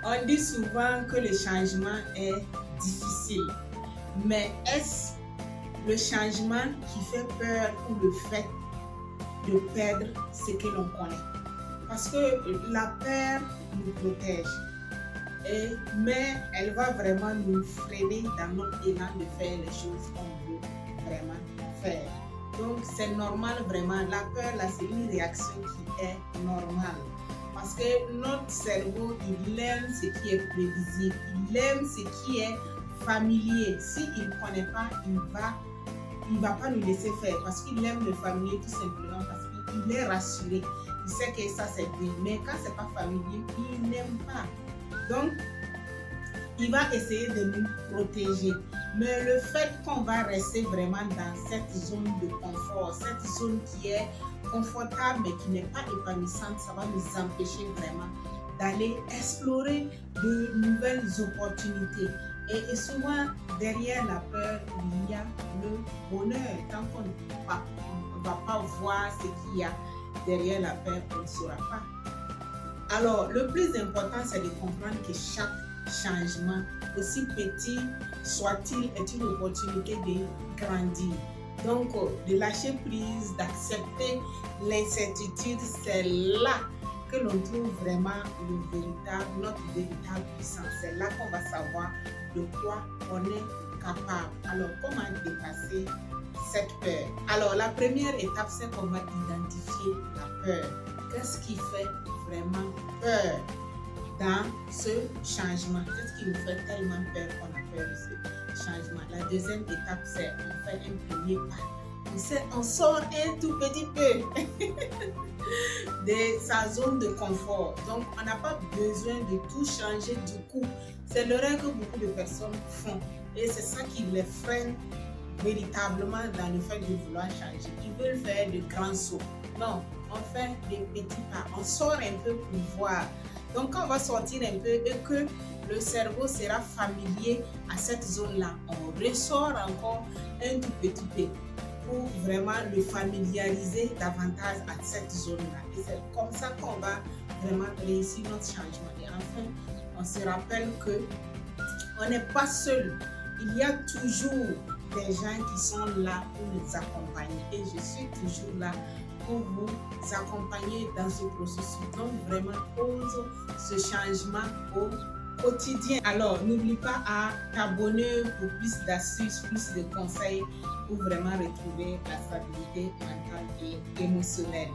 On dit souvent que le changement est difficile, mais est-ce le changement qui fait peur ou le fait de perdre ce que l'on connaît? Parce que la peur nous protège, mais elle va vraiment nous freiner dans notre élan de faire les choses qu'on veut vraiment faire. Donc c'est normal vraiment, la peur là c'est une réaction qui est normale. Parce que notre cerveau, il aime ce qui est prévisible, il aime ce qui est familier. S'il ne connaît pas, il va pas nous laisser faire parce qu'il aime le familier tout simplement parce qu'il est rassuré. Il sait que ça c'est bien. Mais quand c'est pas familier, il n'aime pas. Donc, il va essayer de nous protéger. Mais le fait qu'on va rester vraiment dans cette zone de confort, cette zone qui est confortable mais qui n'est pas épanouissante, ça va nous empêcher vraiment d'aller explorer de nouvelles opportunités. Et souvent, derrière la peur, il y a le bonheur. Tant qu'on ne va pas voir ce qu'il y a derrière la peur, on ne saura pas. Alors, le plus important, c'est de comprendre que chaque changement, aussi petit soit-il, est une opportunité de grandir. Donc, de lâcher prise, d'accepter l'incertitude, c'est là que l'on trouve vraiment notre véritable puissance. C'est là qu'on va savoir de quoi on est capable. Alors, comment dépasser cette peur? Alors, la première étape, c'est qu'on va identifier la peur. Qu'est-ce qui fait vraiment peur dans ce changement? Qu'est-ce qui nous fait tellement peur qu'on a peur de ce changement? La deuxième étape, c'est on fait un premier pas. On sort un tout petit peu de sa zone de confort. Donc, on n'a pas besoin de tout changer du coup. C'est l'erreur que beaucoup de personnes font. Et c'est ça qui les freine véritablement dans le fait de vouloir changer. Ils veulent faire de grands sauts. Non, on fait des petits pas. On sort un peu pour voir. Donc, quand on va sortir un peu et que le cerveau sera familier à cette zone-là, on ressort encore un tout petit peu pour vraiment le familiariser davantage à cette zone-là. Et c'est comme ça qu'on va vraiment réussir notre changement. Et enfin, on se rappelle que on n'est pas seul. Il y a toujours des gens qui sont là pour nous accompagner. Et je suis toujours là pour vous accompagner dans ce processus. Donc vraiment, pose ce changement au quotidien. Alors, n'oublie pas à t'abonner pour plus d'astuces, plus de conseils pour vraiment retrouver la stabilité mentale et émotionnelle.